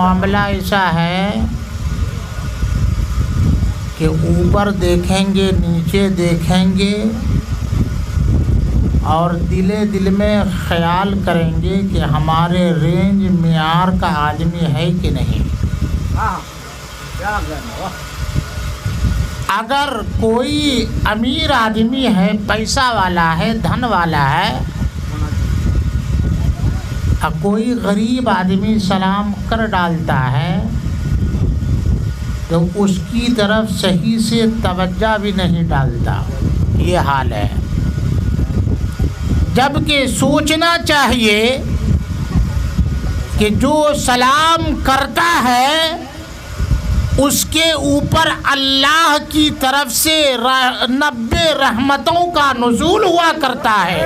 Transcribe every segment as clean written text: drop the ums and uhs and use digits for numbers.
معاملہ ایسا ہے کہ اوپر دیکھیں گے، نیچے دیکھیں گے اور دل میں خیال کریں گے کہ ہمارے رینج معیار کا آدمی ہے کہ نہیں۔ اگر کوئی امیر آدمی ہے، پیسہ والا ہے، دھن والا ہے، اور کوئی غریب آدمی سلام کر ڈالتا ہے تو اس کی طرف صحیح سے توجہ بھی نہیں ڈالتا، یہ حال ہے۔ جبکہ سوچنا چاہیے کہ جو سلام کرتا ہے اس کے اوپر اللہ کی طرف سے 90 رحمتوں کا نزول ہوا کرتا ہے،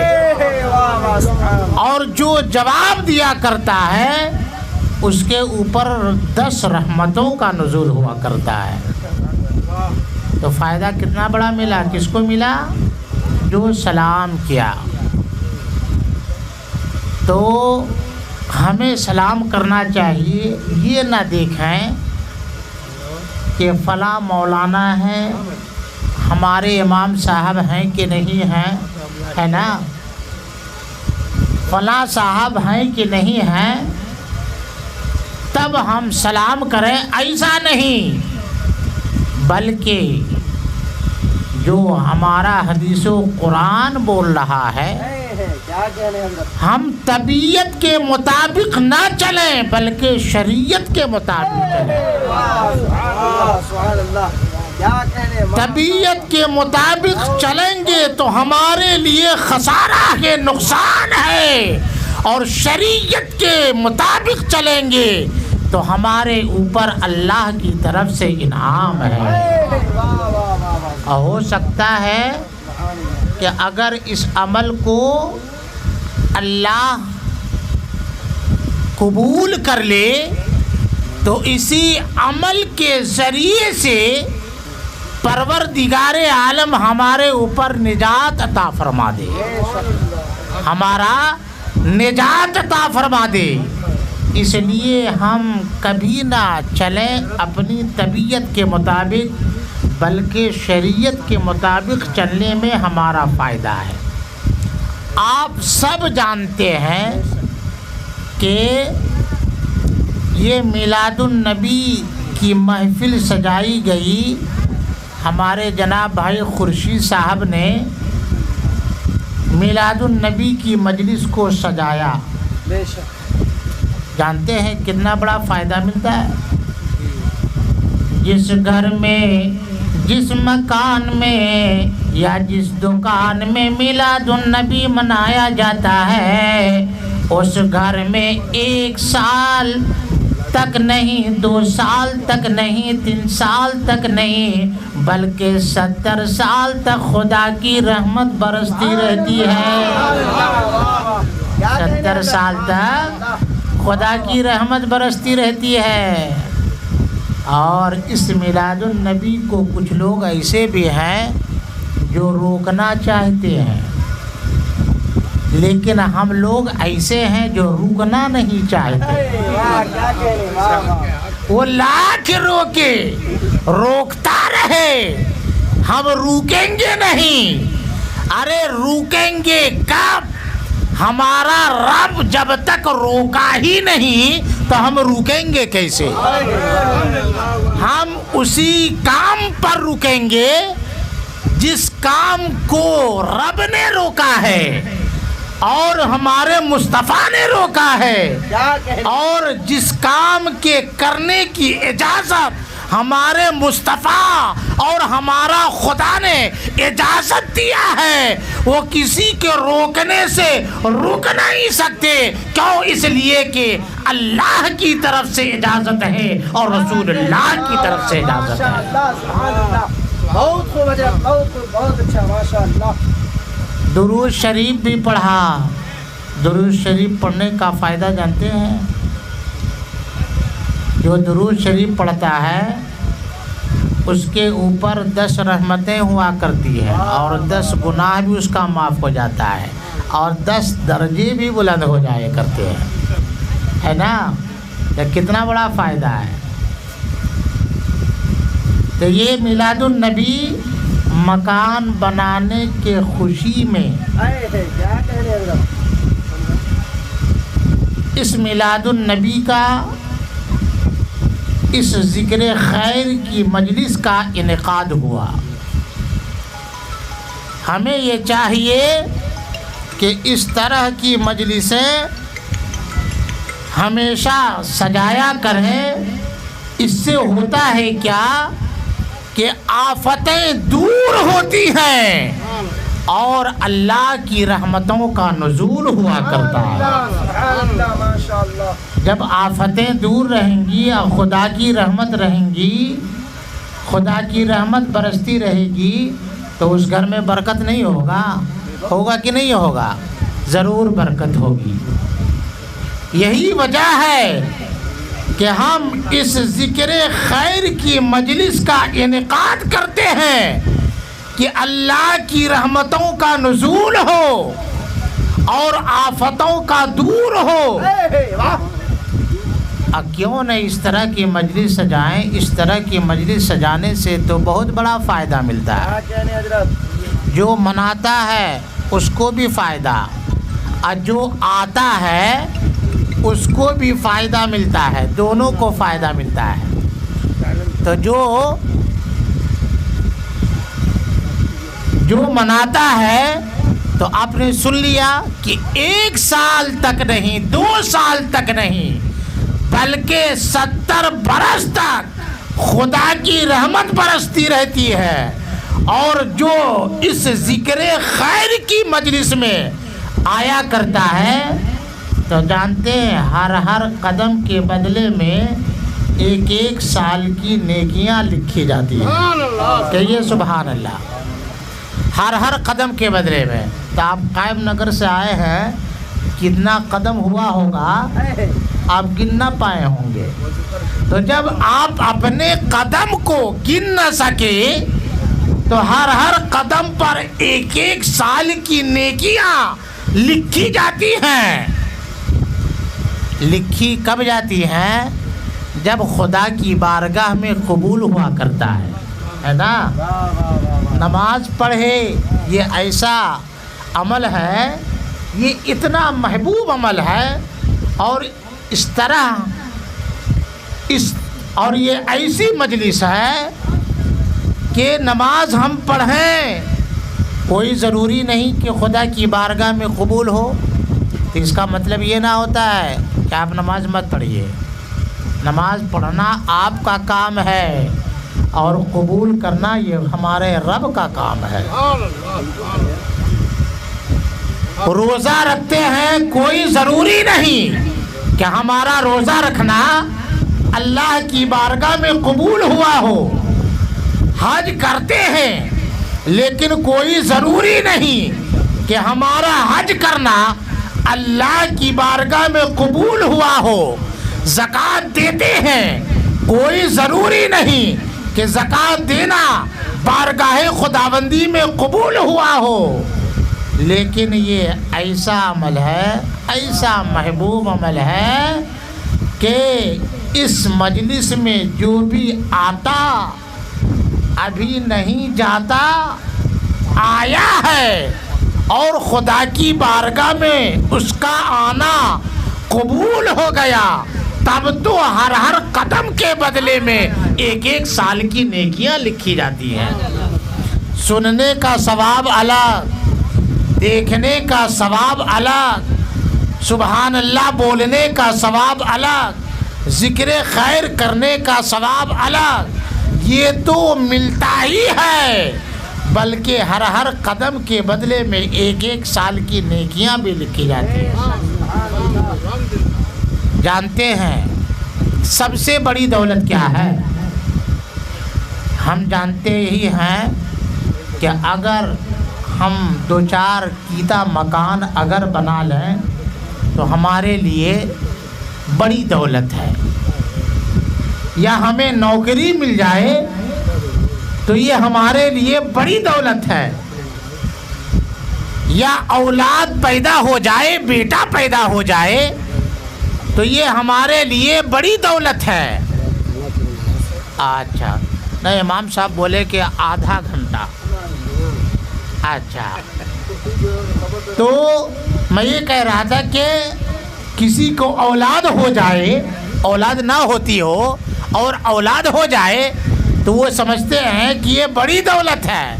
اور جو جواب دیا کرتا ہے اس کے اوپر 10 رحمتوں کا نزول ہوا کرتا ہے۔ تو فائدہ کتنا بڑا ملا، کس کو ملا؟ جو سلام کیا۔ تو ہمیں سلام کرنا چاہیے، یہ نہ دیکھیں کہ فلاں مولانا ہے، ہمارے امام صاحب ہیں کہ نہیں ہیں، ہے نا، فلاں صاحب ہیں کہ نہیں ہیں، تب ہم سلام کریں، ایسا نہیں، بلکہ جو ہمارا حدیث و قرآن بول رہا ہے ہم طبیعت کے مطابق نہ چلیں بلکہ شریعت کے مطابق چلیں۔ طبیعت کے مطابق چلیں گے تو ہمارے لیے خسارہ ہے، نقصان ہے، اور شریعت کے مطابق چلیں گے تو ہمارے اوپر اللہ کی طرف سے انعام ہے۔ اور ہو سکتا ہے کہ اگر اس عمل کو اللہ قبول کر لے تو اسی عمل کے ذریعے سے پروردگار عالم ہمارے اوپر نجات عطا فرما دے، ہمارا نجات عطا فرما دے۔ اس لیے ہم کبھی نہ چلیں اپنی طبیعت کے مطابق بلکہ شریعت کے مطابق چلنے میں ہمارا فائدہ ہے۔ آپ سب جانتے ہیں کہ یہ میلاد النبی کی محفل سجائی گئی، ہمارے جناب بھائی خورشید صاحب نے میلاد النبی کی مجلس کو سجایا، جانتے ہیں کتنا بڑا فائدہ ملتا ہے۔ جس گھر میں، جس مکان میں یا جس دکان میں میلاد النبی منایا جاتا ہے اس گھر میں 1 سال تک نہیں، 2 سال تک نہیں، 3 سال تک نہیں، بلکہ 70 سال تک خدا کی رحمت برستی رہتی ہے۔ 70 سال تک خدا کی رحمت برستی رہتی ہے۔ اور اس میلاد النبی کو کچھ لوگ ایسے بھی ہیں جو روکنا چاہتے ہیں، لیکن ہم لوگ ایسے ہیں جو روکنا نہیں چاہتے۔ وہ لاکھ روکے، روکتا رہے، ہم روکیں گے نہیں۔ ارے روکیں گے کب؟ ہمارا رب جب تک روکا ہی نہیں تو ہم روکیں گے کیسے؟ ہم اسی کام پر رکیں گے جس کام کو رب نے روکا ہے اور ہمارے مصطفیٰ نے روکا ہے، اور جس کام کے کرنے کی اجازت ہمارے مصطفیٰ اور ہمارا خدا نے اجازت دیا ہے، وہ کسی کے روکنے سے رک نہیں سکتے۔ کیوں؟ اس لیے کہ اللہ کی طرف سے اجازت ہے اور رسول اللہ کی طرف سے اجازت ہے۔ بہت خوب، بہت اچھا، ماشاء اللہ۔ درود شریف بھی پڑھا۔ درود شریف پڑھنے کا فائدہ جانتے ہیں؟ جو درود شریف پڑھتا ہے اس کے اوپر 10 رحمتیں ہوا کرتی ہے اور 10 گناہ بھی اس کا معاف ہو جاتا ہے اور 10 درجے بھی بلند ہو جائے کرتے ہیں، ہے نا۔ یہ کتنا بڑا فائدہ ہے. تو یہ میلاد النبی مکان بنانے کے خوشی میں کیا کہہ رہے ہیں حضرت؟ اس میلاد النبی کا، اس ذکر خیر کی مجلس کا انعقاد ہوا. ہمیں یہ چاہیے کہ اس طرح کی مجلسیں ہمیشہ سجایا کریں. اس سے ہوتا ہے کیا کہ آفتیں دور ہوتی ہیں اور اللہ کی رحمتوں کا نزول ہوا کرتا ہے. سبحان اللہ، ماشاء اللہ. جب آفتیں دور رہیں گی اور خدا کی رحمت رہیں گی، خدا کی رحمت برستی رہے گی، تو اس گھر میں برکت نہیں ہوگا؟ ہوگا کہ نہیں ہوگا؟ ضرور برکت ہوگی. یہی وجہ ہے کہ ہم اس ذکر خیر کی مجلس کا انعقاد کرتے ہیں کہ اللہ کی رحمتوں کا نزول ہو اور آفتوں کا دور ہو. کیوں نہیں اس طرح کی مجلس سجائیں؟ اس طرح کی مجلس سجانے سے تو بہت بڑا فائدہ ملتا ہے. جو مناتا ہے اس کو بھی فائدہ، اور جو آتا ہے اس کو بھی فائدہ ملتا ہے، دونوں کو فائدہ ملتا ہے. تو جو مناتا ہے تو آپ نے سن لیا کہ 1 سال تک نہیں، 2 سال تک نہیں، بلکہ 70 برس تک خدا کی رحمت برستی رہتی ہے. اور جو اس ذکر خیر کی مجلس میں آیا کرتا ہے تو جانتے ہیں ہر قدم کے بدلے میں 1 سال کی نیکیاں لکھی جاتی ہیں. کہیے سبحان اللہ. ہر قدم کے بدلے میں. تو آپ قائم نگر سے آئے ہیں، کتنا قدم ہوا ہوگا آپ گن نہ پائے ہوں گے. تو جب آپ اپنے قدم کو گن نہ سکے تو ہر قدم پر 1 سال کی نیکیاں لکھی جاتی ہیں. لکھی کب جاتی ہیں؟ جب خدا کی بارگاہ میں قبول ہوا کرتا ہے نا. نماز پڑھے یہ ایسا عمل ہے، یہ اتنا محبوب عمل ہے، اور اس طرح اور یہ ایسی مجلس ہے کہ نماز ہم پڑھیں، کوئی ضروری نہیں کہ خدا کی بارگاہ میں قبول ہو. تو اس کا مطلب یہ نہ ہوتا ہے کہ آپ نماز مت پڑھیے. نماز پڑھنا آپ کا کام ہے اور قبول کرنا یہ ہمارے رب کا کام ہے. روزہ رکھتے ہیں، کوئی ضروری نہیں کہ ہمارا روزہ رکھنا اللہ کی بارگاہ میں قبول ہوا ہو. حج کرتے ہیں لیکن کوئی ضروری نہیں کہ ہمارا حج کرنا اللہ کی بارگاہ میں قبول ہوا ہو. زکوٰۃ دیتے ہیں، کوئی ضروری نہیں کہ زکوٰۃ دینا بارگاہ خداوندی میں قبول ہوا ہو. لیکن یہ ایسا عمل ہے، ایسا محبوب عمل ہے کہ اس مجلس میں جو بھی آتا ابھی نہیں جاتا، آیا ہے اور خدا کی بارگاہ میں اس کا آنا قبول ہو گیا، تب تو ہر قدم کے بدلے میں 1 سال کی نیکیاں لکھی جاتی ہیں. سننے کا ثواب الگ، دیکھنے کا ثواب الگ، سبحان اللہ بولنے کا ثواب الگ، ذکر خیر کرنے کا ثواب الگ. یہ تو ملتا ہی ہے، بلکہ ہر قدم کے بدلے میں 1 سال کی نیکیاں بھی لکھی جاتی ہیں. جانتے ہیں سب سے بڑی دولت کیا ہے؟ ہم جانتے ہی ہیں کہ اگر ہم 2-4 کیتا مکان اگر بنا لیں تو ہمارے لیے بڑی دولت ہے. یا ہمیں نوکری مل جائے تو یہ ہمارے لیے بڑی دولت ہے. یا اولاد پیدا ہو جائے، بیٹا پیدا ہو جائے تو یہ ہمارے لیے بڑی دولت ہے. اچھا نہیں، امام صاحب بولے کہ آدھا گھنٹہ. اچھا تو میں یہ کہہ رہا تھا کہ کسی کو اولاد ہو جائے، اولاد نہ ہوتی ہو اور اولاد ہو جائے تو وہ سمجھتے ہیں کہ یہ بڑی دولت ہے،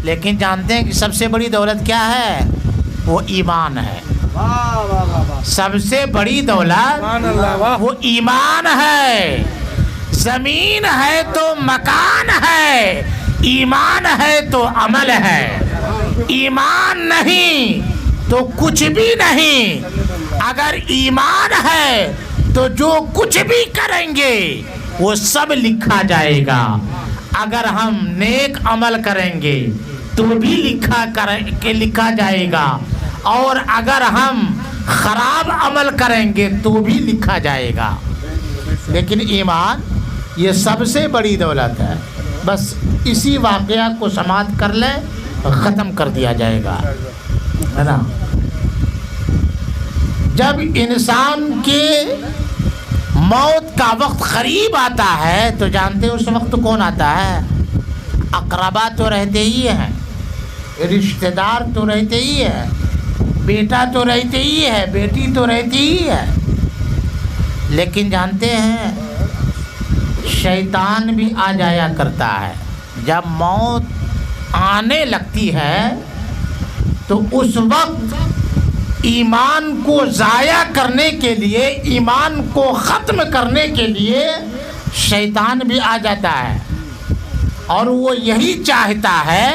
لیکن جانتے ہیں کہ سب سے بڑی دولت کیا ہے؟ وہ ایمان ہے. سب سے بڑی دولت وہ ایمان ہے. زمین ہے تو مکان ہے، ایمان ہے تو عمل ہے. ایمان نہیں تو کچھ بھی نہیں. اگر ایمان ہے تو جو کچھ بھی کریں گے وہ سب لکھا جائے گا. اگر ہم نیک عمل کریں گے تو بھی لکھا جائے گا، اور اگر ہم خراب عمل کریں گے تو بھی لکھا جائے گا. لیکن ایمان یہ سب سے بڑی دولت ہے. بس اسی واقعہ کو سماعت کر لیں، ختم کر دیا جائے گا، ہے نا. جب انسان کے موت کا وقت قریب آتا ہے تو جانتے ہیں اس وقت کون آتا ہے؟ اقربا تو رہتے ہی ہیں، رشتہ دار تو رہتے ہی ہیں، بیٹا تو رہتے ہی ہے، بیٹی تو رہتی ہی ہے. لیکن جانتے ہیں شیطان بھی آ جایا کرتا ہے. جب موت آنے لگتی ہے تو اس وقت ایمان کو ضائع کرنے کے لیے، ایمان کو ختم کرنے کے لیے شیطان بھی آ جاتا ہے، اور وہ یہی چاہتا ہے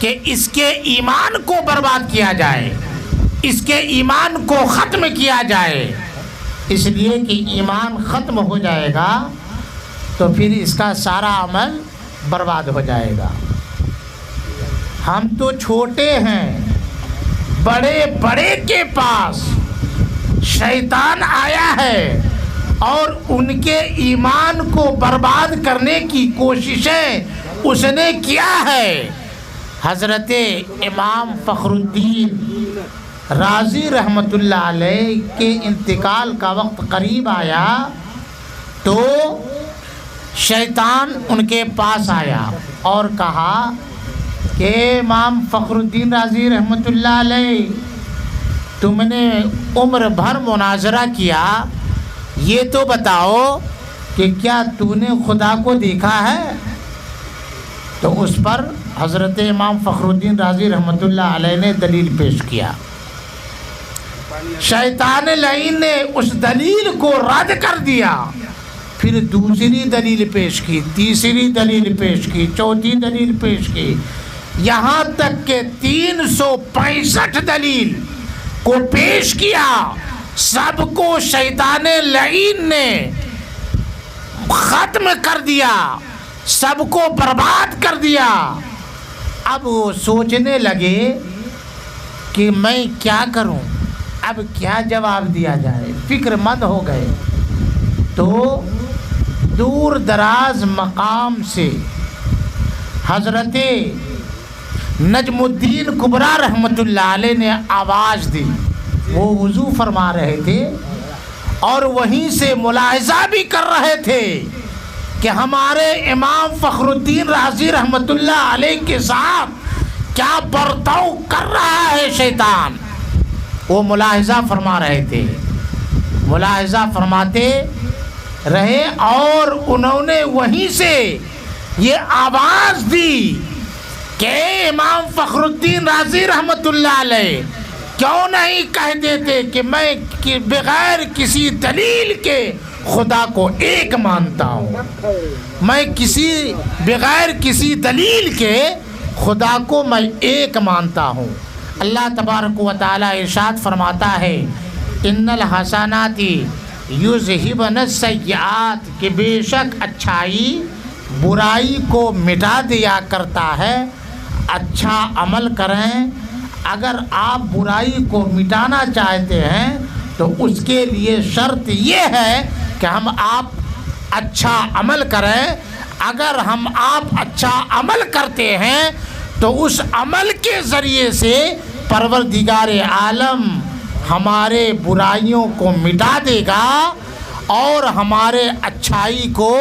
کہ اس کے ایمان کو برباد کیا جائے، اس کے ایمان کو ختم کیا جائے. اس لیے کہ ایمان ختم ہو جائے گا تو پھر اس کا سارا عمل برباد ہو جائے گا. ہم تو چھوٹے ہیں، بڑے بڑے کے پاس شیطان آیا ہے اور ان کے ایمان کو برباد کرنے کی کوششیں اس نے کیا ہے. حضرت امام فخر الدین رازی رحمۃ اللہ علیہ کے انتقال کا وقت قریب آیا تو شیطان ان کے پاس آیا اور کہا کہ امام فخر الدین رازی رحمۃ اللہ علیہ، تم نے عمر بھر مناظرہ کیا، یہ تو بتاؤ کہ کیا تو نے خدا کو دیکھا ہے؟ تو اس پر حضرت امام فخر الدین رازی رحمۃ اللہ علیہ نے دلیل پیش کیا. شیطان لعین نے اس دلیل کو رد کر دیا، پھر دوسری دلیل پیش کی، تیسری دلیل پیش کی، چوتھی دلیل پیش کی، یہاں تک کہ 365 دلیل کو پیش کیا. سب کو شیطان لعین نے ختم کر دیا، سب کو برباد کر دیا. اب وہ سوچنے لگے کہ میں کیا کروں، اب کیا جواب دیا جائے، فکر مند ہو گئے. تو دور دراز مقام سے حضرت نجم الدین کبریٰ رحمۃ اللہ علیہ نے آواز دی. وہ وضو فرما رہے تھے اور وہیں سے ملاحظہ بھی کر رہے تھے کہ ہمارے امام فخر الدین رازی رحمۃ اللہ علیہ کے ساتھ کیا برتاؤ کر رہا ہے شیطان. وہ ملاحظہ فرما رہے تھے، ملاحظہ فرماتے رہے، اور انہوں نے وہیں سے یہ آواز دی کہ امام فخر الدین رازی رحمۃ اللہ علیہ، کیوں نہیں کہہ دیتے کہ میں بغیر کسی دلیل کے خدا کو ایک مانتا ہوں، میں بغیر کسی دلیل کے خدا کو میں ایک مانتا ہوں. اللہ تبارک و تعالی ارشاد فرماتا ہے ان الحسنات یذہبن السیئات، کہ بے شک اچھائی برائی کو مٹا دیا کرتا ہے. اچھا عمل کریں. اگر آپ برائی کو مٹانا چاہتے ہیں تو اس کے لیے شرط یہ ہے کہ آپ اچھا عمل کریں. اگر آپ اچھا عمل کرتے ہیں تو اس عمل کے ذریعے سے پروردگار عالم ہمارے برائیوں کو مٹا دے گا اور ہمارے اچھائی کو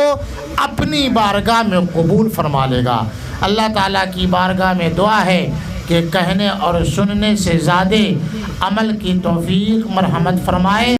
اپنی بارگاہ میں قبول فرما لے گا۔ اللہ تعالیٰ کی بارگاہ میں دعا ہے کہ کہنے اور سننے سے زیادہ عمل کی توفیق مرحمت فرمائے۔